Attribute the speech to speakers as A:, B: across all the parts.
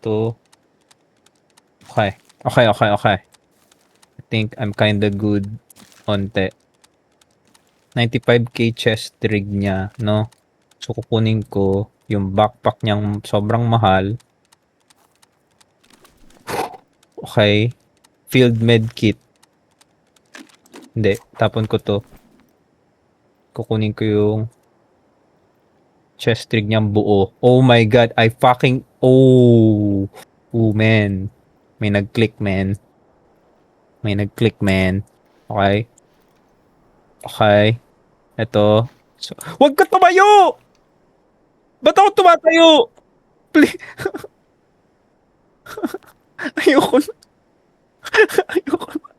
A: to. Okay. I think I'm kinda good. Onte. 95k chest rig niya, no? So, kukunin ko yung backpack niyang sobrang mahal. Okay. Field med kit. Hindi. Tapon ko to. Kukunin ko yung chest rig niyang buo. Oh my god. I fucking... Oh. Oh, man. May nag-click, man. Okay. Okay. Ito. So, wag ka tumayo! Ba't ako tumatayo? Please. Ayoko na. Ayoko na.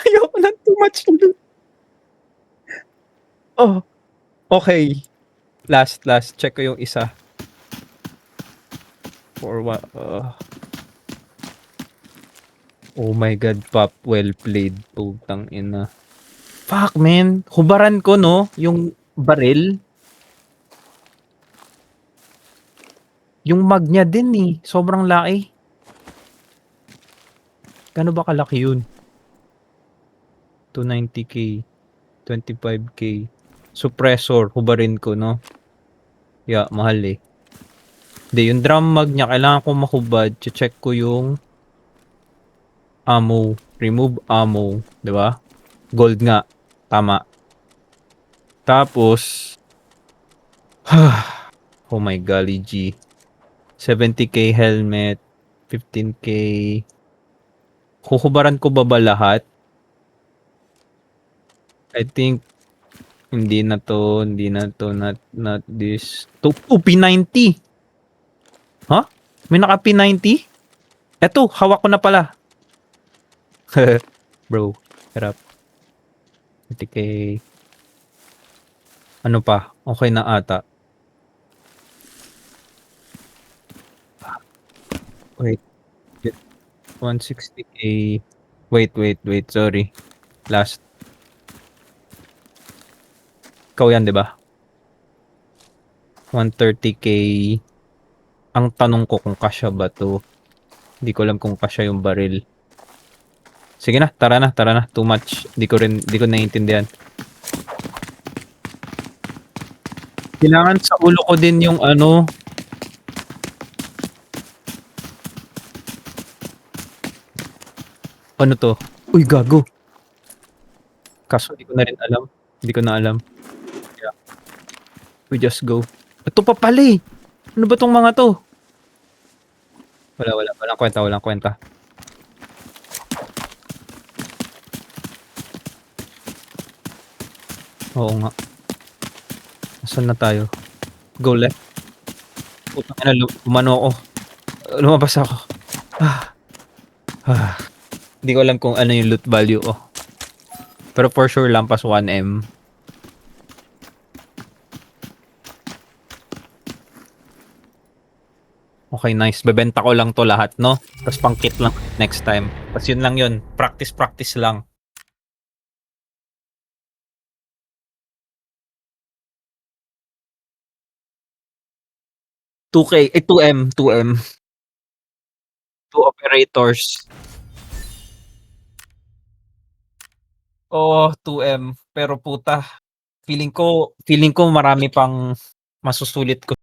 A: Ayoko na. Too much loot. Oh. Okay. Last. Check ko yung isa. For what? Oh my god, Pop. Well played. Putang ina. Fuck, man. Hubaran ko, no? Yung baril. Yung mag niya din, eh. Sobrang laki. Gano ba kalaki yun? 290k. 25k. Suppressor. Hubarin ko, no? Yeah, mahal eh. Hindi, yung drum mag niya, kailangan ko mahubad. Check ko yung ammo. Remove ammo. Diba? Gold nga. Tama. Tapos, oh my golly G. 70k helmet. 15k. Huhubaran ko ba lahat? I think, hindi na to. Not this. P90. Huh? May naka P90? Eto, hawak ko na pala. Bro, hirap. 50k. Ano pa? Okay na ata. Wait. 160k. Wait. Sorry. Last. Ikaw yan, di ba? 130k. Ang tanong ko kung kasya ba to. Hindi ko alam kung kasya yung baril. Sige na, tara na. Too much. Hindi ko naiintindihan. Kailangan sa ulo ko din yung ano. Ano to? Uy, gago. Kaso hindi ko na rin alam. Hindi ko na alam. Yeah. We just go. Ito pa pala eh. Ano ba tong mga to? Wala. Walang kwenta. Oo nga. Nasaan na tayo? Go left. Putang ina, umano ako. Lumabas ako. Hindi ko alam kung ano yung loot value ko. Pero for sure lampas 1M. Okay, nice. Bebenta ko lang to lahat, no? Tapos pang kit lang next time. Tapos yun lang yun. Practice lang. $2K, 2M. 2 operators. Oh, 2M. Pero puta, feeling ko marami pang masusulit ko